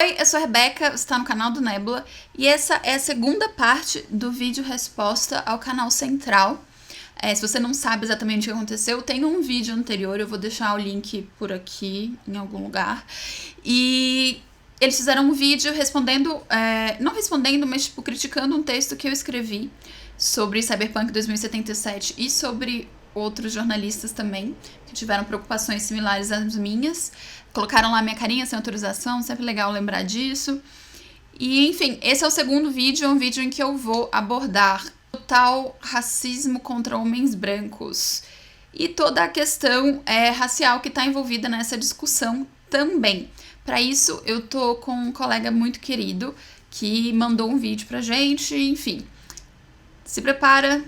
Oi, eu sou a Rebeca, você está no canal do Nebula e essa é a segunda parte do vídeo resposta ao canal central. Se você não sabe exatamente o que aconteceu, tem um vídeo anterior, eu vou deixar o link por aqui, em algum lugar. E eles fizeram um vídeo respondendo, não respondendo, mas tipo, criticando um texto que eu escrevi sobre Cyberpunk 2077 e sobre outros jornalistas também, que tiveram preocupações similares às minhas. Colocaram lá minha carinha sem autorização, sempre legal lembrar disso. E, enfim, esse é o segundo vídeo, é um vídeo em que eu vou abordar o tal racismo contra homens brancos e toda a questão racial que está envolvida nessa discussão também. Para isso, eu tô com um colega muito querido que mandou um vídeo pra gente, enfim. Se prepara,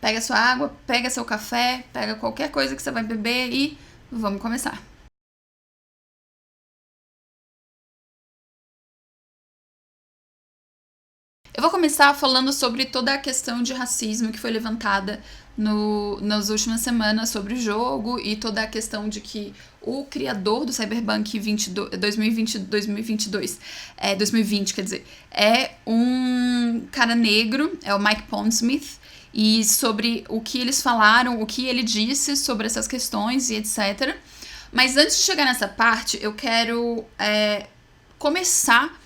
pega sua água, pega seu café, pega qualquer coisa que você vai beber e vamos começar. Eu vou começar falando sobre toda a questão de racismo que foi levantada nas últimas semanas sobre o jogo e toda a questão de que o criador do Cyberpunk 2020, quer dizer, é um cara negro, é o Mike Pondsmith, e sobre o que eles falaram, o que ele disse sobre essas questões e etc. Mas antes de chegar nessa parte, eu quero começar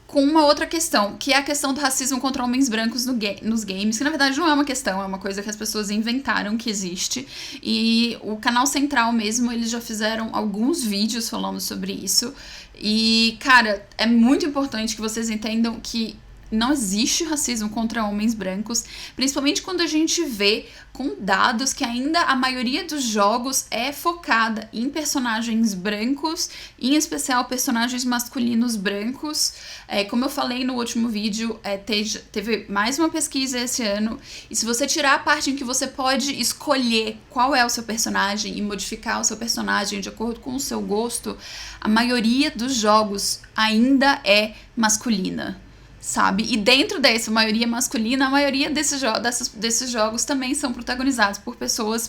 com uma outra questão, que é a questão do racismo contra homens brancos nos games, que na verdade não é uma questão, é uma coisa que as pessoas inventaram que existe. E o canal central mesmo, eles já fizeram alguns vídeos falando sobre isso. E, cara, é muito importante que vocês entendam que não existe racismo contra homens brancos, principalmente quando a gente vê com dados que ainda a maioria dos jogos é focada em personagens brancos, em especial personagens masculinos brancos. Como eu falei no último vídeo, teve mais uma pesquisa esse ano, e se você tirar a parte em que você pode escolher qual é o seu personagem e modificar o seu personagem de acordo com o seu gosto, a maioria dos jogos ainda é masculina, sabe? E dentro dessa maioria masculina, a maioria desses jogos também são protagonizados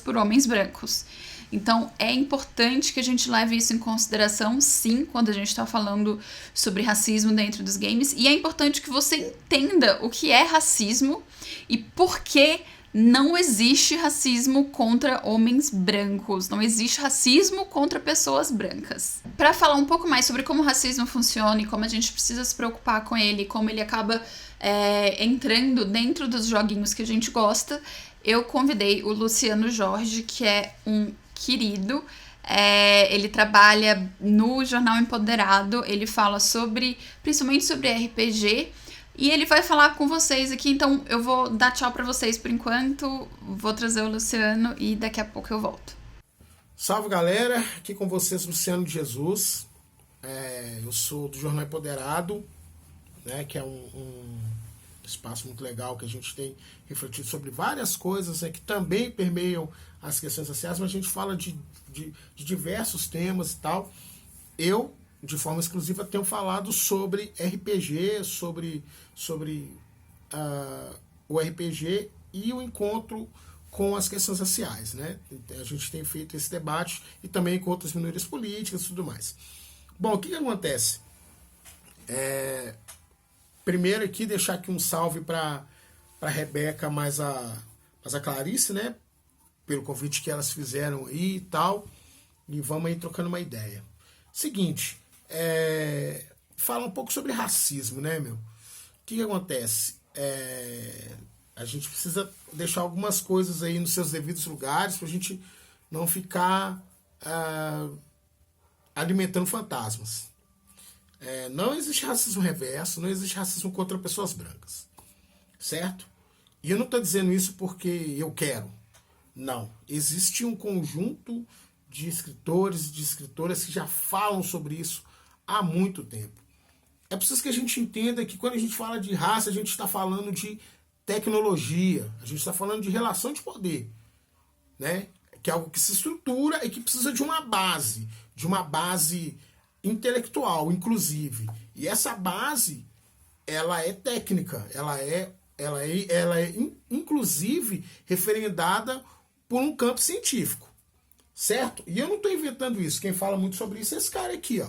por homens brancos. Então é importante que a gente leve isso em consideração, sim, quando a gente está falando sobre racismo dentro dos games. E é importante que você entenda o que é racismo e por que não existe racismo contra homens brancos, não existe racismo contra pessoas brancas. Para falar um pouco mais sobre como o racismo funciona e como a gente precisa se preocupar com ele, como ele acaba entrando dentro dos joguinhos que a gente gosta, eu convidei o Luciano Jorge, que é um querido. Ele trabalha no Jornal Empoderado, ele fala principalmente sobre RPG, e ele vai falar com vocês aqui, então eu vou dar tchau pra vocês por enquanto, vou trazer o Luciano e daqui a pouco eu volto. Salve galera, aqui com vocês Luciano de Jesus. Eu sou do Jornal Empoderado, né, que é um espaço muito legal que a gente tem refletido sobre várias coisas que também permeiam as questões sociais, mas a gente fala de diversos temas e tal. Eu, de forma exclusiva, tenho falado sobre RPG, sobre o RPG e o encontro com as questões raciais, né? A gente tem feito esse debate e também com outras minorias políticas e tudo mais. Bom, o que acontece? Primeiro aqui, deixar aqui um salve para a Rebeca, mais a Clarice, né? Pelo convite que elas fizeram aí e tal. E vamos aí trocando uma ideia. Seguinte, fala um pouco sobre racismo, né, meu? O que acontece? A gente precisa deixar algumas coisas aí nos seus devidos lugares pra gente não ficar alimentando fantasmas. Não existe racismo reverso, não existe racismo contra pessoas brancas, certo? E eu não estou dizendo isso porque eu quero. Não. Existe um conjunto de escritores e de escritoras que já falam sobre isso há muito tempo. É preciso que a gente entenda que quando a gente fala de raça, a gente está falando de tecnologia, a gente está falando de relação de poder, né? Que é algo que se estrutura e que precisa de uma base intelectual, inclusive. E essa base, ela é técnica, ela é inclusive referendada por um campo científico, certo? E eu não estou inventando isso, quem fala muito sobre isso é esse cara aqui, ó.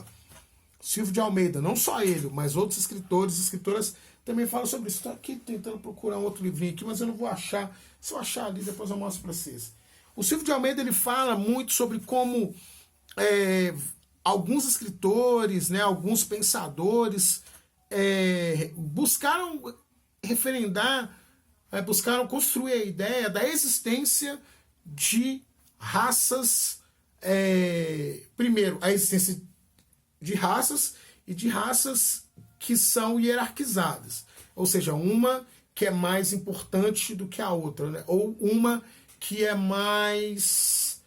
Silvio de Almeida, não só ele, mas outros escritores e escritoras também falam sobre isso. Estou aqui tentando procurar um outro livrinho aqui, mas eu não vou achar. Se eu achar ali, depois eu mostro para vocês. O Silvio de Almeida ele fala muito sobre como alguns escritores, né, alguns pensadores buscaram referendar, buscaram construir a ideia da existência de raças, primeiro, a existência de raças e de raças que são hierarquizadas, ou seja, uma que é mais importante do que a outra, né? Ou uma que é mais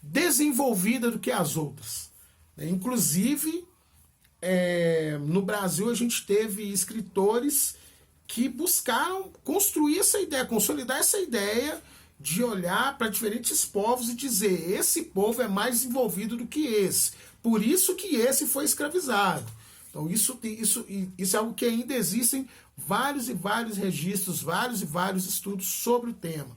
desenvolvida do que as outras. Inclusive, no Brasil a gente teve escritores que buscaram construir essa ideia, consolidar essa ideia de olhar para diferentes povos e dizer, esse povo é mais desenvolvido do que esse, por isso que esse foi escravizado. Então isso é algo que ainda existem vários e vários registros, vários e vários estudos sobre o tema,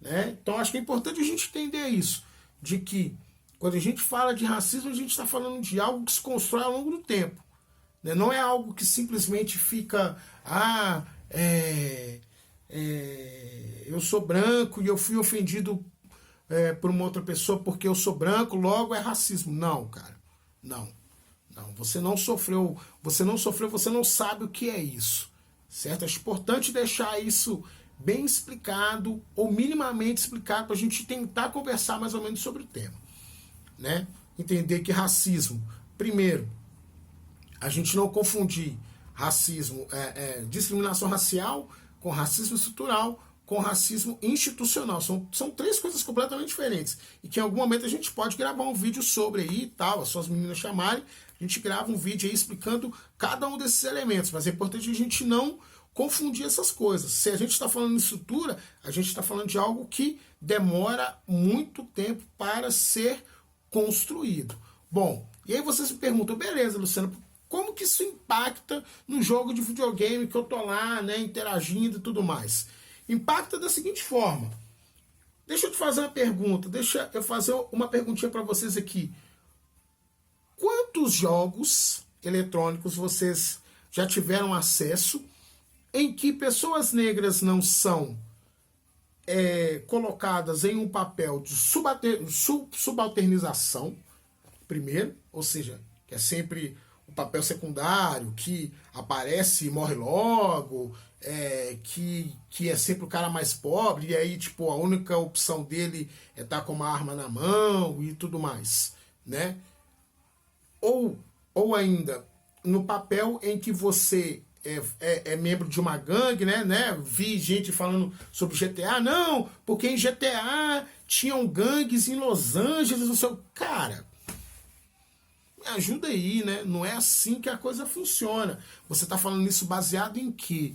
né? Então acho que é importante a gente entender isso, de que quando a gente fala de racismo, a gente está falando de algo que se constrói ao longo do tempo, né? Não é algo que simplesmente fica, eu sou branco e eu fui ofendido por uma outra pessoa porque eu sou branco, logo é racismo. Não, cara, não. Você não sofreu, você não sabe o que é isso, certo? É importante deixar isso bem explicado, ou minimamente explicado, para a gente tentar conversar mais ou menos sobre o tema, né? Entender que racismo, primeiro, a gente não confundir racismo, discriminação racial com racismo estrutural, com racismo institucional. São três coisas completamente diferentes. E que em algum momento a gente pode gravar um vídeo sobre aí e tal, as suas meninas chamarem, a gente grava um vídeo aí explicando cada um desses elementos. Mas é importante a gente não confundir essas coisas. Se a gente está falando em estrutura, a gente está falando de algo que demora muito tempo para ser construído. Bom, e aí vocês me perguntam, beleza, Luciano, como que isso impacta no jogo de videogame que eu tô lá, né, interagindo e tudo mais? Impacta da seguinte forma. Deixa eu te fazer uma pergunta. Deixa eu fazer uma perguntinha para vocês aqui. Quantos jogos eletrônicos vocês já tiveram acesso em que pessoas negras não são colocadas em um papel de subalternização, primeiro, ou seja, que é sempre o papel secundário, que aparece e morre logo, que é sempre o cara mais pobre, e aí tipo, a única opção dele é estar com uma arma na mão e tudo mais, né? Ou ainda, no papel em que você é membro de uma gangue, né? Vi gente falando sobre GTA, não, porque em GTA tinham gangues em Los Angeles, não sei o... Cara, me ajuda aí, né? Não é assim que a coisa funciona. Você está falando isso baseado em quê?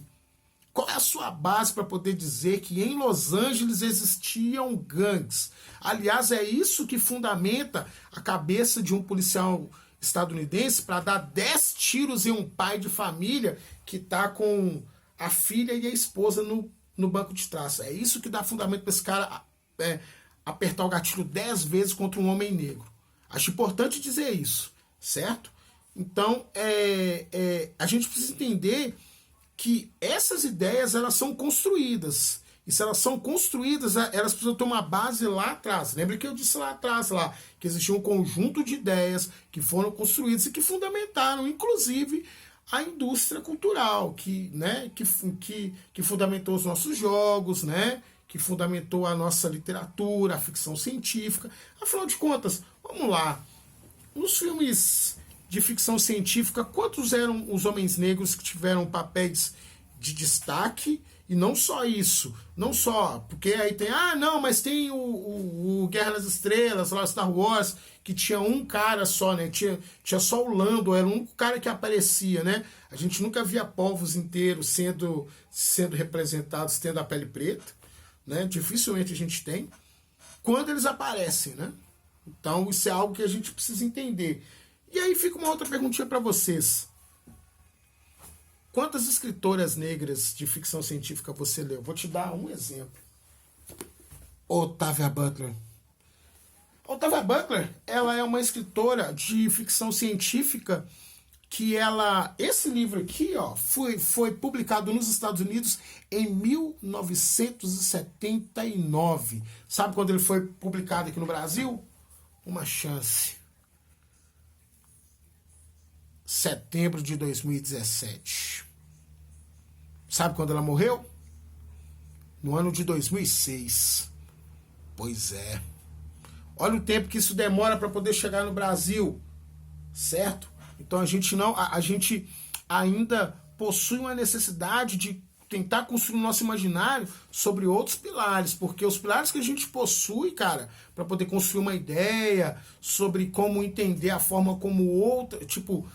Qual é a sua base para poder dizer que em Los Angeles existiam gangues? Aliás, é isso que fundamenta a cabeça de um policial estadunidense para dar 10 tiros em um pai de família que está com a filha e a esposa no banco de trás. É isso que dá fundamento para esse cara apertar o gatilho 10 vezes contra um homem negro. Acho importante dizer isso, certo? Então, a gente precisa entender que essas ideias elas são construídas. E se elas são construídas, elas precisam ter uma base lá atrás. Lembra que eu disse lá atrás que existia um conjunto de ideias que foram construídas e que fundamentaram, inclusive, a indústria cultural, que fundamentou os nossos jogos, né? Que fundamentou a nossa literatura, a ficção científica. Afinal de contas, vamos lá, nos filmes de ficção científica, quantos eram os homens negros que tiveram papéis de destaque? E não só isso, não só, porque aí tem, mas tem o Guerra nas Estrelas, lá Star Wars, que tinha um cara só, né? Tinha só o Lando, era o único cara que aparecia, né? A gente nunca via povos inteiros sendo representados tendo a pele preta, né? Dificilmente a gente tem. Quando eles aparecem, né? Então isso é algo que a gente precisa entender. E aí fica uma outra perguntinha para vocês. Quantas escritoras negras de ficção científica você leu? Vou te dar um exemplo. Octavia Butler. Octavia Butler, ela é uma escritora de ficção científica que esse livro aqui, ó, foi publicado nos Estados Unidos em 1979. Sabe quando ele foi publicado aqui no Brasil? Uma chance. Setembro de 2017. Sabe quando ela morreu? No ano de 2006. Pois é. Olha o tempo que isso demora para poder chegar no Brasil, certo? Então a gente ainda possui uma necessidade de tentar construir o nosso imaginário sobre outros pilares, porque os pilares que a gente possui, cara, para poder construir uma ideia sobre como entender a forma como outra, tipo,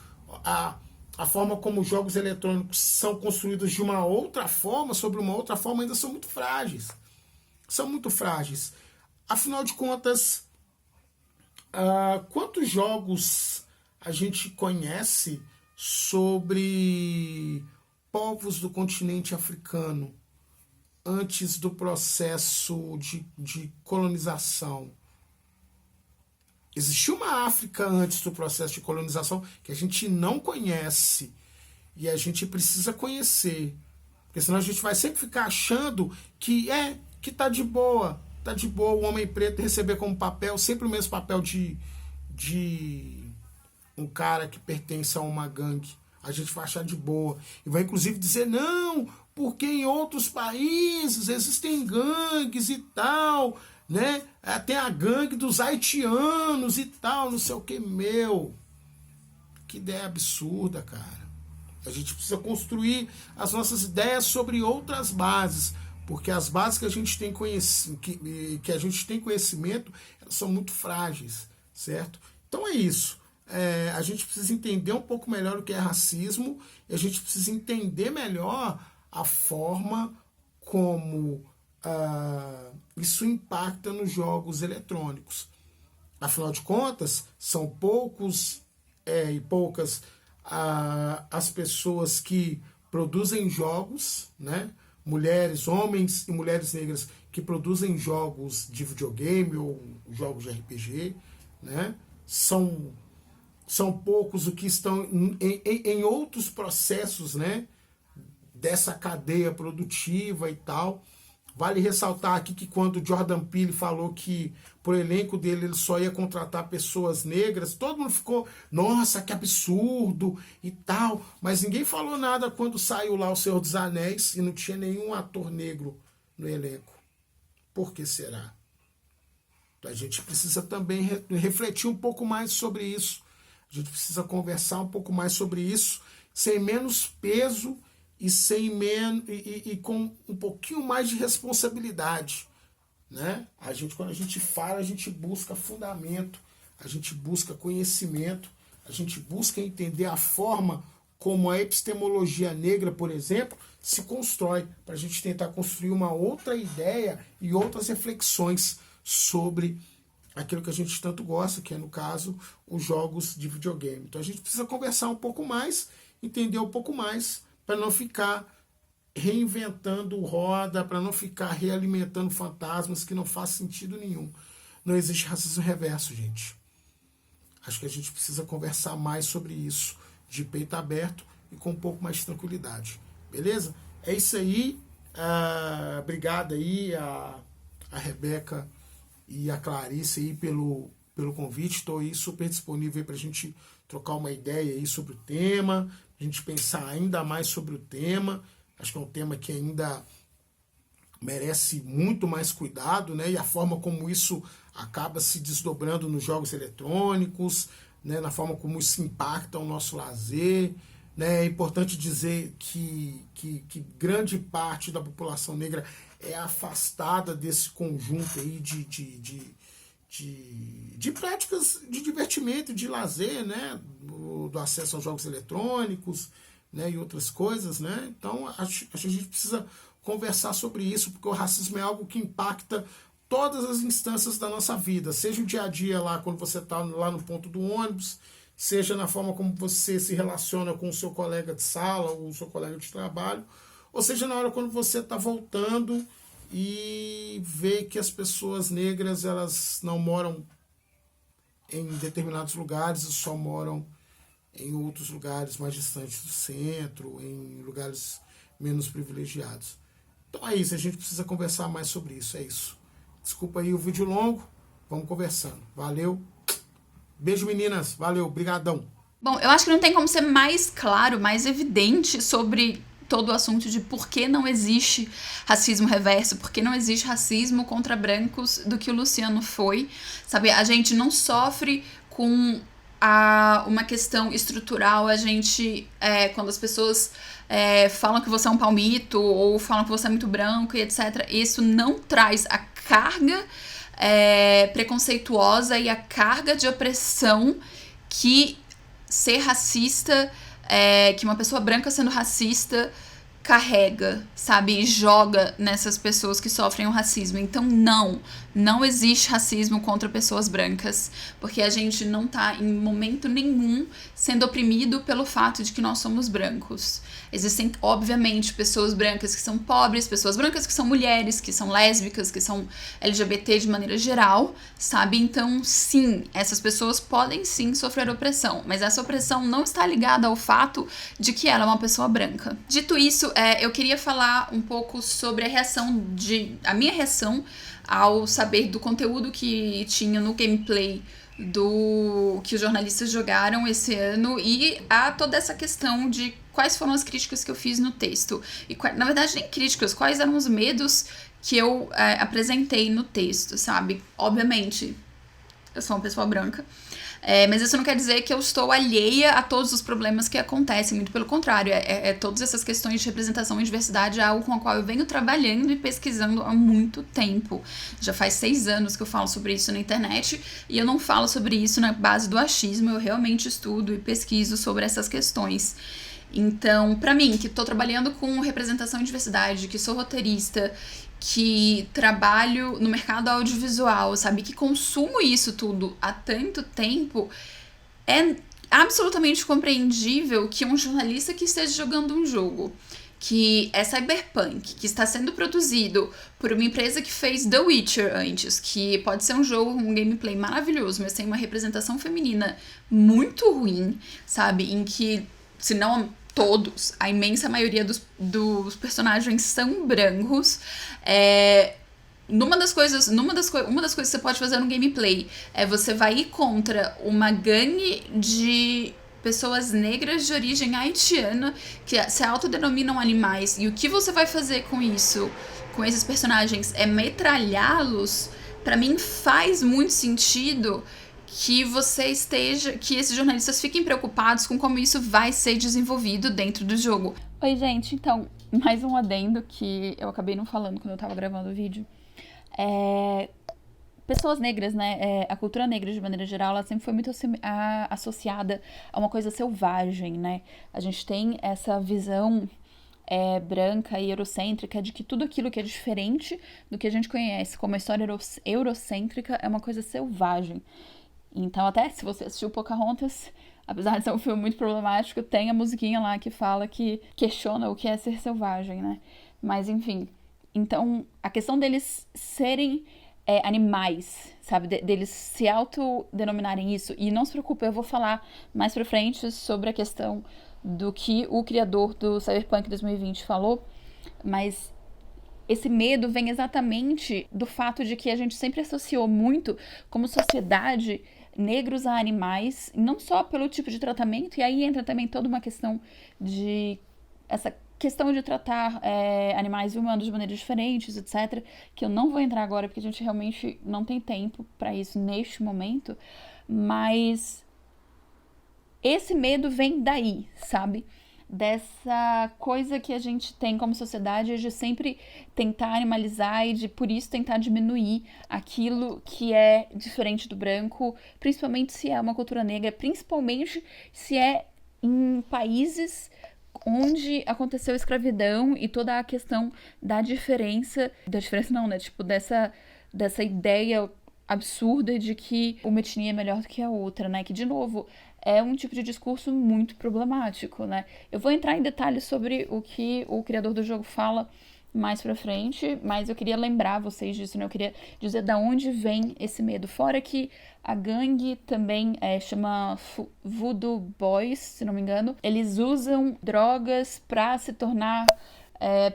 a forma como os jogos eletrônicos são construídos de uma outra forma, sobre uma outra forma, ainda são muito frágeis. São muito frágeis. Afinal de contas, quantos jogos a gente conhece sobre povos do continente africano antes do processo de colonização? Existiu uma África antes do processo de colonização que a gente não conhece e a gente precisa conhecer, porque senão a gente vai sempre ficar achando que tá de boa o homem preto receber como papel sempre o mesmo papel de um cara que pertence a uma gangue. A gente vai achar de boa. E vai inclusive dizer, não, porque em outros países existem gangues e tal, né? Tem a gangue dos haitianos e tal, não sei o que. Que ideia absurda, cara. A gente precisa construir as nossas ideias sobre outras bases, porque as bases que a gente tem que a gente tem conhecimento, elas são muito frágeis, certo? Então é isso. A gente precisa entender um pouco melhor o que é racismo e a gente precisa entender melhor a forma como isso impacta nos jogos eletrônicos. Afinal de contas, são poucos e poucas as pessoas que produzem jogos, né? Mulheres, homens e mulheres negras que produzem jogos de videogame ou jogos de RPG, né? São poucos os que estão em outros processos, né, dessa cadeia produtiva e tal. Vale ressaltar aqui que quando o Jordan Peele falou que pro elenco dele ele só ia contratar pessoas negras, todo mundo ficou, nossa, que absurdo e tal, mas ninguém falou nada quando saiu lá o Senhor dos Anéis e não tinha nenhum ator negro no elenco. Por que será? Então a gente precisa também refletir um pouco mais sobre isso. A gente precisa conversar um pouco mais sobre isso, sem menos peso e com um pouquinho mais de responsabilidade, né? Quando a gente fala, a gente busca fundamento, a gente busca conhecimento, a gente busca entender a forma como a epistemologia negra, por exemplo, se constrói, para a gente tentar construir uma outra ideia e outras reflexões sobre aquilo que a gente tanto gosta, que é, no caso, os jogos de videogame. Então a gente precisa conversar um pouco mais, entender um pouco mais, para não ficar reinventando roda, para não ficar realimentando fantasmas que não faz sentido nenhum. Não existe racismo reverso, gente. Acho que a gente precisa conversar mais sobre isso, de peito aberto e com um pouco mais de tranquilidade. Beleza? É isso aí. Obrigado aí a Rebeca e a Clarice aí pelo convite. Estou aí super disponível para a gente trocar uma ideia aí sobre o tema, a gente pensar ainda mais sobre o tema. Acho que é um tema que ainda merece muito mais cuidado, né? E a forma como isso acaba se desdobrando nos jogos eletrônicos, né? Na forma como isso impacta o nosso lazer. Né? É importante dizer que grande parte da população negra é afastada desse conjunto aí de práticas de divertimento, de lazer, né? Do acesso aos jogos eletrônicos, né? E outras coisas, né? Então acho que a gente precisa conversar sobre isso, porque o racismo é algo que impacta todas as instâncias da nossa vida, seja o dia a dia lá, quando você está lá no ponto do ônibus, seja na forma como você se relaciona com o seu colega de sala ou o seu colega de trabalho, ou seja na hora quando você está voltando e vê que as pessoas negras elas não moram em determinados lugares e só moram em outros lugares mais distantes do centro, em lugares menos privilegiados. Então é isso, a gente precisa conversar mais sobre isso, é isso. Desculpa aí o vídeo longo, vamos conversando. Valeu, beijo meninas, valeu, brigadão. Bom, eu acho que não tem como ser mais claro, mais evidente sobre todo o assunto de por que não existe racismo reverso, por que não existe racismo contra brancos do que o Luciano foi, sabe? A gente não sofre com uma questão estrutural, a gente, quando as pessoas falam que você é um palmito ou falam que você é muito branco e etc., isso não traz a carga preconceituosa e a carga de opressão que ser racista, que uma pessoa branca sendo racista carrega, sabe? E joga nessas pessoas que sofrem o racismo. Então, não existe racismo contra pessoas brancas, porque a gente não tá em momento nenhum sendo oprimido pelo fato de que nós somos brancos. Existem, obviamente, pessoas brancas que são pobres, pessoas brancas que são mulheres, que são lésbicas, que são LGBT de maneira geral, sabe? Então, sim, essas pessoas podem sim sofrer opressão, mas essa opressão não está ligada ao fato de que ela é uma pessoa branca. Dito isso, eu queria falar um pouco sobre a minha reação ao saber do conteúdo que tinha no gameplay que os jornalistas jogaram esse ano e a toda essa questão de quais foram as críticas que eu fiz no texto. E, na verdade, nem críticas, quais eram os medos que eu apresentei no texto, sabe? Obviamente, eu sou uma pessoa branca, mas isso não quer dizer que eu estou alheia a todos os problemas que acontecem, muito pelo contrário, todas essas questões de representação e diversidade é algo com a qual eu venho trabalhando e pesquisando há muito tempo. Já faz 6 anos que eu falo sobre isso na internet, e eu não falo sobre isso na base do achismo, eu realmente estudo e pesquiso sobre essas questões. Então, pra mim, que tô trabalhando com representação e diversidade, que sou roteirista, que trabalho no mercado audiovisual, sabe? Que consumo isso tudo há tanto tempo, é absolutamente compreendível que um jornalista que esteja jogando um jogo que é cyberpunk, que está sendo produzido por uma empresa que fez The Witcher antes, que pode ser um jogo com um gameplay maravilhoso, mas tem uma representação feminina muito ruim, sabe? Em que, se não todos, a imensa maioria dos personagens são brancos. Uma das coisas que você pode fazer no gameplay é você vai ir contra uma gangue de pessoas negras de origem haitiana que se autodenominam animais, e o que você vai fazer com isso, com esses personagens, é metralhá-los. Pra mim faz muito sentido que esses jornalistas fiquem preocupados com como isso vai ser desenvolvido dentro do jogo. Oi, gente, então, mais um adendo que eu acabei não falando quando eu tava gravando o vídeo. Pessoas negras, né, a cultura negra de maneira geral, ela sempre foi muito associada a uma coisa selvagem, né? A gente tem essa visão branca e eurocêntrica de que tudo aquilo que é diferente do que a gente conhece como a história eurocêntrica é uma coisa selvagem. Então, até se você assistiu Pocahontas, apesar de ser um filme muito problemático, tem a musiquinha lá que fala, que questiona o que é ser selvagem, né? Mas, enfim. Então, a questão deles serem animais, sabe? Deles se autodenominarem isso. E não se preocupe, eu vou falar mais pra frente sobre a questão do que o criador do Cyberpunk 2020 falou, mas esse medo vem exatamente do fato de que a gente sempre associou muito, como sociedade, negros a animais, não só pelo tipo de tratamento, e aí entra também toda uma questão de essa questão de tratar animais e humanos de maneiras diferentes, etc., que eu não vou entrar agora porque a gente realmente não tem tempo para isso neste momento, mas esse medo vem daí, sabe? Dessa coisa que a gente tem como sociedade de sempre tentar animalizar e de, por isso, tentar diminuir aquilo que é diferente do branco, principalmente se é uma cultura negra, principalmente se é em países onde aconteceu escravidão e toda a questão da diferença não, né, tipo, dessa ideia absurda de que uma etnia é melhor do que a outra, né, que, de novo, é um tipo de discurso muito problemático, né. Eu vou entrar em detalhes sobre o que o criador do jogo fala mais pra frente, mas eu queria lembrar vocês disso, né? Eu queria dizer da onde vem esse medo. Fora que a gangue também chama Voodoo Boys, se não me engano. Eles usam drogas pra se tornar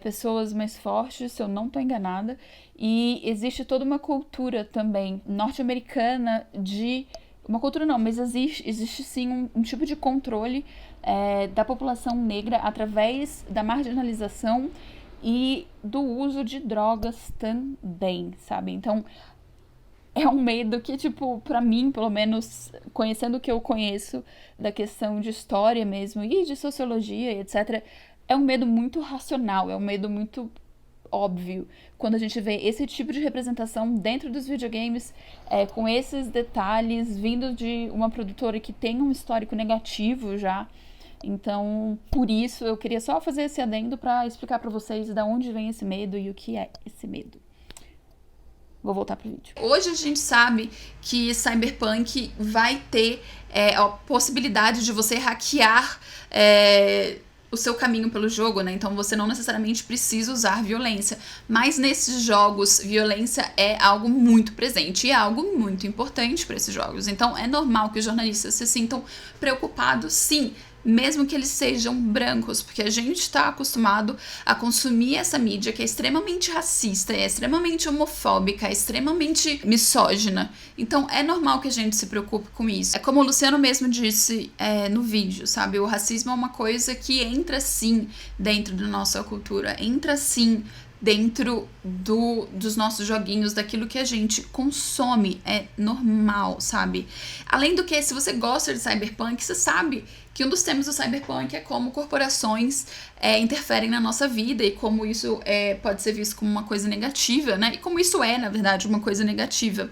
pessoas mais fortes, se eu não tô enganada. E existe toda uma cultura também norte-americana de... Uma cultura não, mas existe sim um tipo de controle da população negra através da marginalização e do uso de drogas também, sabe? Então, é um medo que, tipo, pra mim, pelo menos, conhecendo o que eu conheço da questão de história mesmo e de sociologia e etc., é um medo muito racional, é um medo muito óbvio quando a gente vê esse tipo de representação dentro dos videogames, com esses detalhes vindo de uma produtora que tem um histórico negativo já. Então, por isso, eu queria só fazer esse adendo pra explicar pra vocês de onde vem esse medo e o que é esse medo. Vou voltar pro vídeo. Hoje a gente sabe que Cyberpunk vai ter a possibilidade de você hackear o seu caminho pelo jogo, né? Então você não necessariamente precisa usar violência. Mas nesses jogos, violência é algo muito presente e é algo muito importante para esses jogos. Então é normal que os jornalistas se sintam preocupados, sim, mesmo que eles sejam brancos, porque a gente está acostumado a consumir essa mídia que é extremamente racista, é extremamente homofóbica, é extremamente misógina. Então é normal que a gente se preocupe com isso. É como o Luciano mesmo disse no vídeo, sabe? O racismo é uma coisa que entra sim dentro da nossa cultura, entra sim dentro dos nossos joguinhos, daquilo que a gente consome, é normal, sabe? Além do que, se você gosta de Cyberpunk, você sabe que um dos temas do Cyberpunk é como corporações interferem na nossa vida e como isso pode ser visto como uma coisa negativa, né? E como isso é, na verdade, uma coisa negativa.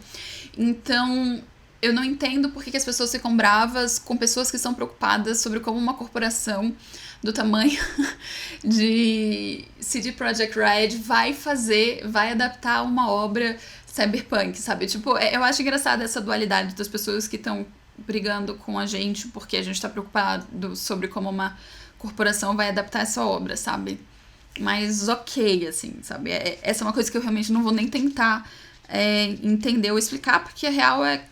Então, eu não entendo por que as pessoas ficam bravas com pessoas que estão preocupadas sobre como uma corporação do tamanho de CD Projekt Red vai adaptar uma obra cyberpunk, sabe? Tipo, eu acho engraçada essa dualidade das pessoas que estão brigando com a gente porque a gente tá preocupado sobre como uma corporação vai adaptar essa obra, sabe? Mas ok, assim, sabe? Essa é uma coisa que eu realmente não vou nem tentar entender ou explicar, porque a real é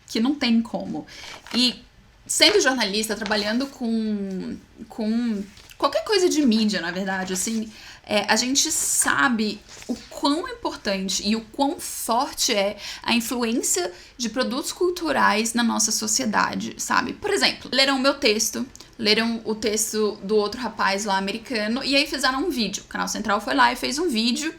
que não tem como. E sendo jornalista, trabalhando com qualquer coisa de mídia, na verdade, assim, a gente sabe o quão importante e o quão forte é a influência de produtos culturais na nossa sociedade, sabe? Por exemplo, leram o meu texto, leram o texto do outro rapaz lá americano e aí fizeram um vídeo. O Canal Central foi lá e fez um vídeo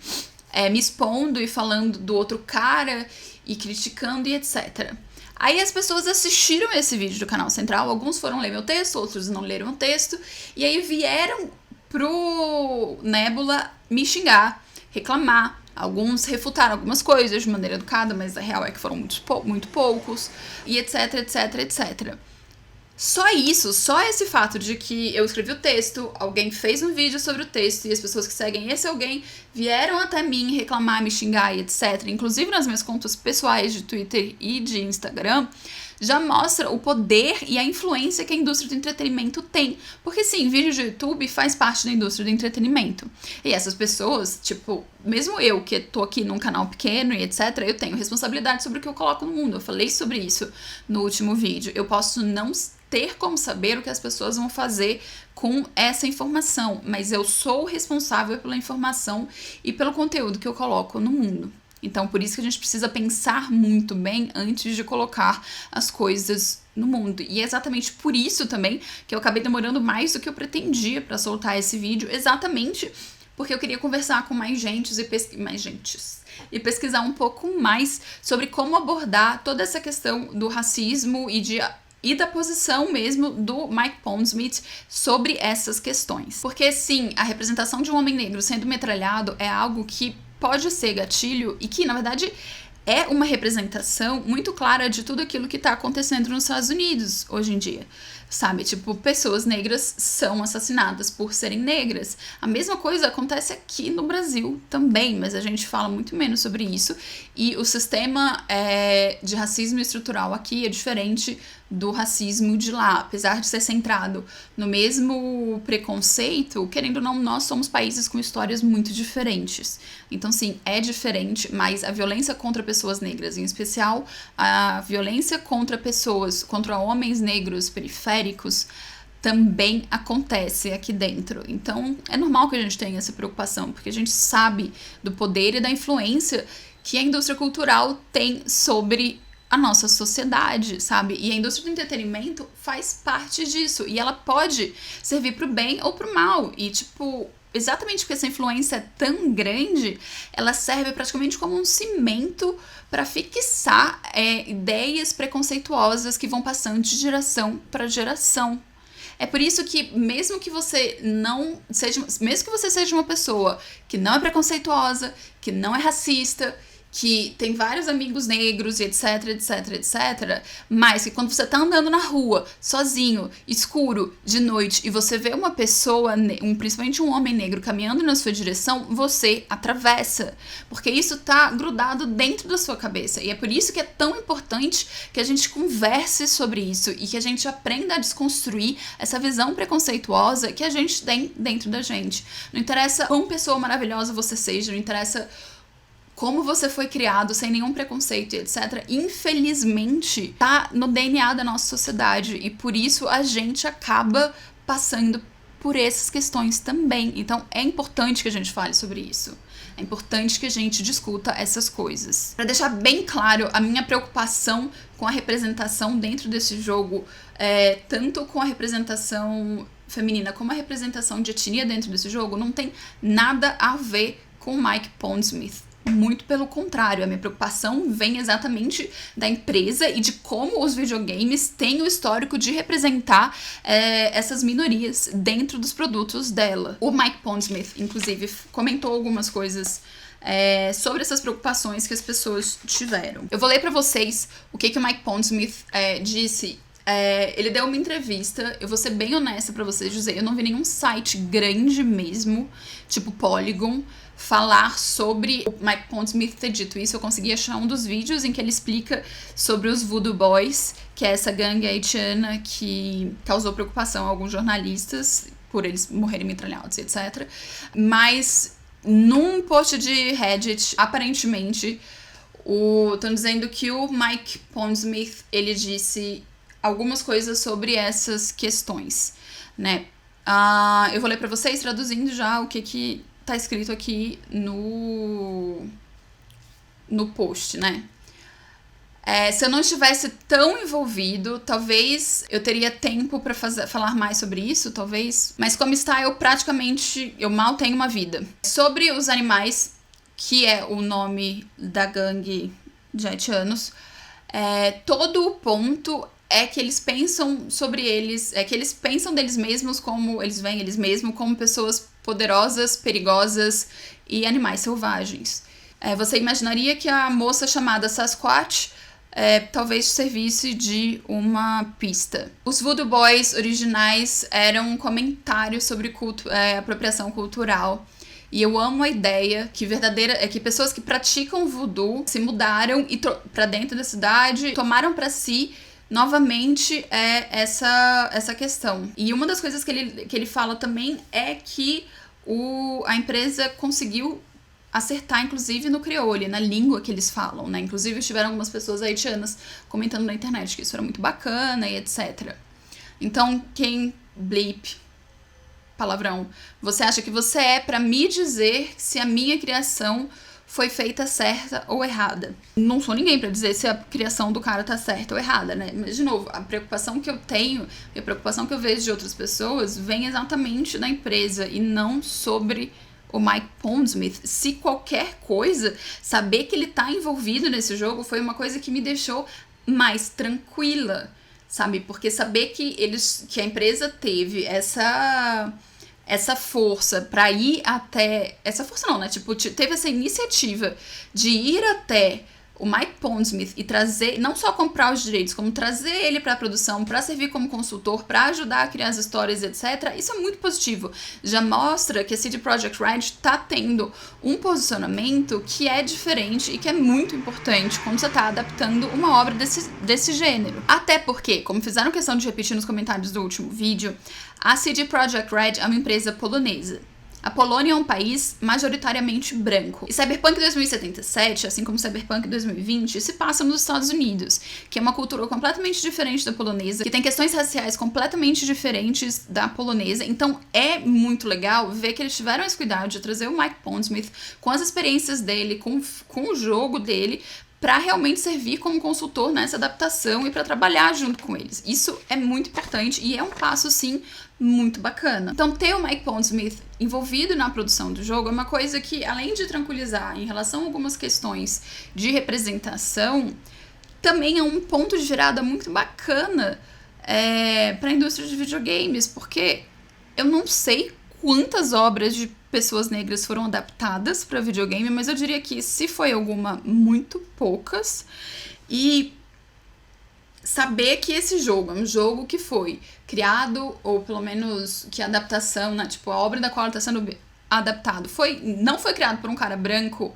me expondo e falando do outro cara e criticando e etc. Aí as pessoas assistiram esse vídeo do Canal Central, alguns foram ler meu texto, outros não leram o texto, e aí vieram pro Nebula me xingar, reclamar. Alguns refutaram algumas coisas de maneira educada, mas a real é que foram muito poucos, e etc, etc, etc. Só isso, só esse fato de que eu escrevi o texto, alguém fez um vídeo sobre o texto e as pessoas que seguem esse alguém vieram até mim reclamar, me xingar e etc. Inclusive nas minhas contas pessoais de Twitter e de Instagram, já mostra o poder e a influência que a indústria do entretenimento tem. Porque sim, vídeo de YouTube faz parte da indústria do entretenimento. E essas pessoas, tipo, mesmo eu que tô aqui num canal pequeno e etc, eu tenho responsabilidade sobre o que eu coloco no mundo. Eu falei sobre isso no último vídeo. Eu posso não ter como saber o que as pessoas vão fazer com essa informação, mas eu sou responsável pela informação e pelo conteúdo que eu coloco no mundo. Então, por isso que a gente precisa pensar muito bem antes de colocar as coisas no mundo. E é exatamente por isso também que eu acabei demorando mais do que eu pretendia para soltar esse vídeo, exatamente porque eu queria conversar com mais gentes e pesquisar um pouco mais sobre como abordar toda essa questão do racismo e da posição mesmo do Mike Pondsmith sobre essas questões. Porque sim, a representação de um homem negro sendo metralhado é algo que pode ser gatilho e que, na verdade, é uma representação muito clara de tudo aquilo que está acontecendo nos Estados Unidos hoje em dia. sabe? Tipo, pessoas negras são assassinadas por serem negras. A mesma coisa acontece aqui no Brasil também, mas a gente fala muito menos sobre isso. E o sistema de racismo estrutural aqui é diferente do racismo de lá. Apesar de ser centrado no mesmo preconceito, querendo ou não, nós somos países com histórias muito diferentes. Então, sim, é diferente, mas a violência contra pessoas negras, em especial a violência contra homens negros periféricos, também acontece aqui dentro. Então, é normal que a gente tenha essa preocupação, porque a gente sabe do poder e da influência que a indústria cultural tem sobre a nossa sociedade, sabe? E a indústria do entretenimento faz parte disso. E ela pode servir pro bem ou pro mal. E, tipo, exatamente porque essa influência é tão grande, ela serve praticamente como um cimento para fixar ideias preconceituosas que vão passando de geração para geração. É por isso que mesmo que você seja uma pessoa que não é preconceituosa, que não é racista, que tem vários amigos negros e etc, etc, etc, mas que quando você tá andando na rua, sozinho, escuro, de noite, e você vê uma pessoa, principalmente um homem negro, caminhando na sua direção, você atravessa, porque isso tá grudado dentro da sua cabeça, e é por isso que é tão importante que a gente converse sobre isso, e que a gente aprenda a desconstruir essa visão preconceituosa que a gente tem dentro da gente. Não interessa quão pessoa maravilhosa você seja, não interessa como você foi criado, sem nenhum preconceito e etc. Infelizmente, tá no DNA da nossa sociedade. E por isso a gente acaba passando por essas questões também. Então é importante que a gente fale sobre isso. É importante que a gente discuta essas coisas. Para deixar bem claro, a minha preocupação com a representação dentro desse jogo, tanto com a representação feminina como a representação de etnia dentro desse jogo, não tem nada a ver com Mike Pondsmith. Muito pelo contrário, a minha preocupação vem exatamente da empresa e de como os videogames têm o histórico de representar essas minorias dentro dos produtos dela. O Mike Pondsmith, inclusive, comentou algumas coisas sobre essas preocupações que as pessoas tiveram. Eu vou ler pra vocês o que o Mike Pondsmith disse. Ele deu uma entrevista, eu vou ser bem honesta pra vocês dizer, eu não vi nenhum site grande mesmo, tipo Polygon, falar sobre o Mike Pondsmith ter dito isso. Eu consegui achar um dos vídeos em que ele explica sobre os Voodoo Boys, que é essa gangue haitiana que causou preocupação a alguns jornalistas por eles morrerem metralhados, etc. Mas num post de Reddit, aparentemente, estão dizendo que o Mike Pondsmith, ele disse algumas coisas sobre essas questões, né? Eu vou ler pra vocês, traduzindo já o que tá escrito aqui no post, né? Se eu não estivesse tão envolvido, talvez eu teria tempo pra falar mais sobre isso, talvez. Mas como está, eu mal tenho uma vida. Sobre os animais, que é o nome da gangue de haitianos, todo o ponto é que eles pensam sobre eles, que eles pensam deles mesmos como, eles veem eles mesmos como pessoas poderosas, perigosas e animais selvagens. Você imaginaria que a moça chamada Sasquatch talvez servisse de uma pista. Os Voodoo Boys originais eram um comentário sobre apropriação cultural. E eu amo a ideia que pessoas que praticam voodoo se mudaram para dentro da cidade, tomaram para si novamente essa questão. E uma das coisas que ele fala também é que a empresa conseguiu acertar, inclusive, no crioulo, na língua que eles falam, né? Inclusive, tiveram algumas pessoas haitianas comentando na internet que isso era muito bacana e etc. Então, bleep, palavrão, você acha que você é pra me dizer se a minha criação foi feita certa ou errada? Não sou ninguém pra dizer se a criação do cara tá certa ou errada, né? Mas, de novo, a preocupação que eu tenho e a preocupação que eu vejo de outras pessoas vem exatamente da empresa e não sobre o Mike Pondsmith. Se qualquer coisa, saber que ele tá envolvido nesse jogo foi uma coisa que me deixou mais tranquila, sabe? Porque saber que a empresa teve essa força pra ir até... Essa força não, né? Tipo, teve essa iniciativa de ir até o Mike Pondsmith e trazer, não só comprar os direitos, como trazer ele para a produção, para servir como consultor, para ajudar a criar as histórias, etc. Isso é muito positivo. Já mostra que a CD Projekt Red está tendo um posicionamento que é diferente e que é muito importante quando você está adaptando uma obra desse gênero. Até porque, como fizeram questão de repetir nos comentários do último vídeo, a CD Projekt Red é uma empresa polonesa. A Polônia é um país majoritariamente branco. E Cyberpunk 2077, assim como Cyberpunk 2020, se passa nos Estados Unidos, que é uma cultura completamente diferente da polonesa, que tem questões raciais completamente diferentes da polonesa. Então é muito legal ver que eles tiveram esse cuidado de trazer o Mike Pondsmith com as experiências dele, com o jogo dele, para realmente servir como consultor nessa adaptação e para trabalhar junto com eles. Isso é muito importante e é um passo, sim, muito bacana. Então, ter o Mike Pondsmith envolvido na produção do jogo é uma coisa que, além de tranquilizar em relação a algumas questões de representação, também é um ponto de virada muito bacana para a indústria de videogames, porque eu não sei quantas obras de pessoas negras foram adaptadas para videogame, mas eu diria que, se foi alguma, muito poucas. E saber que esse jogo é um jogo que foi criado, ou pelo menos que a adaptação, né, tipo, a obra da qual está sendo adaptado não foi criado por um cara branco,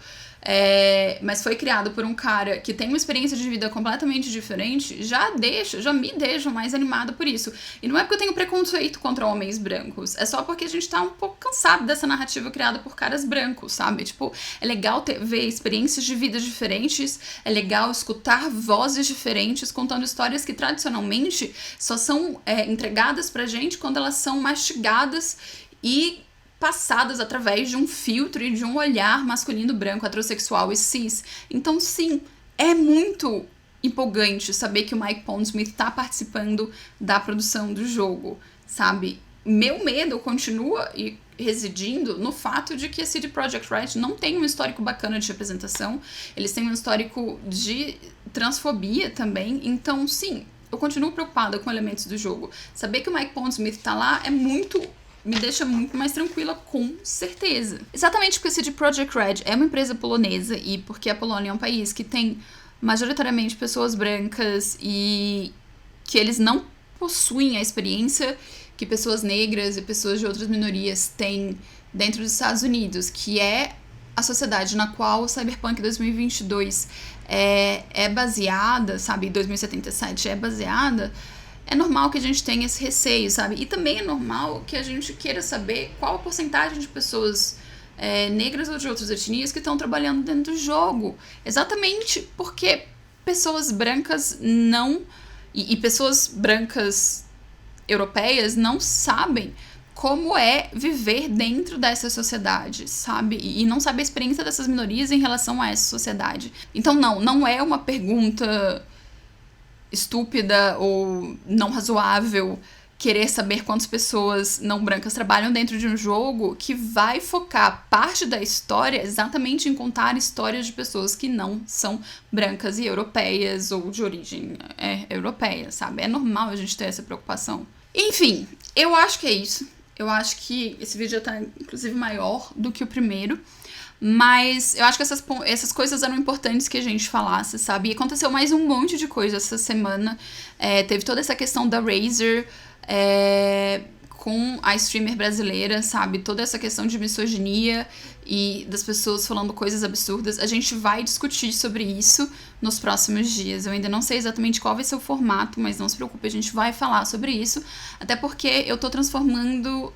mas foi criado por um cara que tem uma experiência de vida completamente diferente, já me deixa mais animada por isso. E não é porque eu tenho preconceito contra homens brancos, é só porque a gente tá um pouco cansado dessa narrativa criada por caras brancos, sabe? Tipo, é legal ver experiências de vida diferentes, é legal escutar vozes diferentes contando histórias que tradicionalmente só são entregadas pra gente quando elas são mastigadas e passadas através de um filtro e de um olhar masculino, branco, heterossexual e cis. Então, sim, é muito empolgante saber que o Mike Pondsmith tá participando da produção do jogo, sabe? Meu medo continua residindo no fato de que a CD Projekt Red não tem um histórico bacana de representação, eles têm um histórico de transfobia também, então, sim, eu continuo preocupada com elementos do jogo. Saber que o Mike Pondsmith tá lá me deixa muito mais tranquila, com certeza. Exatamente porque a CD Projekt Red é uma empresa polonesa e porque a Polônia é um país que tem majoritariamente pessoas brancas e que eles não possuem a experiência que pessoas negras e pessoas de outras minorias têm dentro dos Estados Unidos, que é a sociedade na qual o Cyberpunk 2022 é baseada, sabe, 2077 é baseada. É normal que a gente tenha esse receio, sabe? E também é normal que a gente queira saber qual a porcentagem de pessoas negras ou de outras etnias que estão trabalhando dentro do jogo. Exatamente porque pessoas brancas não... E pessoas brancas europeias não sabem como é viver dentro dessa sociedade, sabe? E não sabe a experiência dessas minorias em relação a essa sociedade. Então, não é uma pergunta estúpida ou não razoável querer saber quantas pessoas não brancas trabalham dentro de um jogo que vai focar parte da história exatamente em contar histórias de pessoas que não são brancas e europeias ou de origem europeia, sabe? É normal a gente ter essa preocupação. Enfim, eu acho que é isso. Eu acho que esse vídeo já tá, inclusive, maior do que o primeiro. Mas eu acho que essas coisas eram importantes que a gente falasse, sabe? E aconteceu mais um monte de coisa essa semana. Teve toda essa questão da Razer com a streamer brasileira, sabe? Toda essa questão de misoginia e das pessoas falando coisas absurdas. A gente vai discutir sobre isso nos próximos dias. Eu ainda não sei exatamente qual vai ser o formato, mas não se preocupe, a gente vai falar sobre isso. Até porque eu tô transformando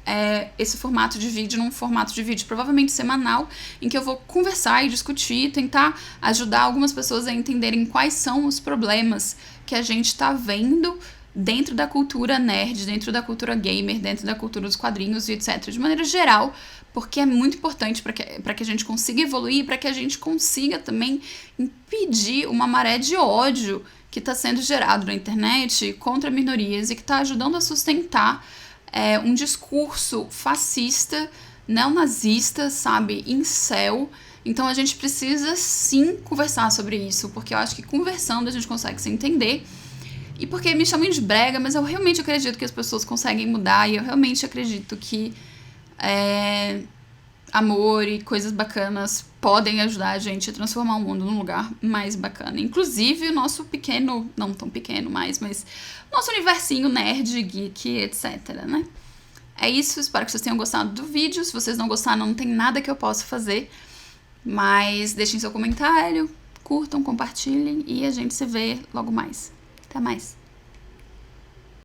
esse formato de vídeo num formato de vídeo provavelmente semanal, em que eu vou conversar e discutir, tentar ajudar algumas pessoas a entenderem quais são os problemas que a gente tá vendo dentro da cultura nerd, dentro da cultura gamer, dentro da cultura dos quadrinhos e etc. De maneira geral, porque é muito importante para que a gente consiga evoluir, para que a gente consiga também impedir uma maré de ódio que está sendo gerado na internet contra minorias e que está ajudando a sustentar um discurso fascista, neonazista, sabe, incel. Então a gente precisa sim conversar sobre isso, porque eu acho que conversando a gente consegue se entender. E porque me chamam de brega, mas eu realmente acredito que as pessoas conseguem mudar e eu realmente acredito que amor e coisas bacanas podem ajudar a gente a transformar o mundo num lugar mais bacana. Inclusive o nosso pequeno, não tão pequeno mais, mas nosso universinho nerd, geek, etc, né? É isso, espero que vocês tenham gostado do vídeo. Se vocês não gostaram, não tem nada que eu possa fazer. Mas deixem seu comentário, curtam, compartilhem e a gente se vê logo mais. Até mais!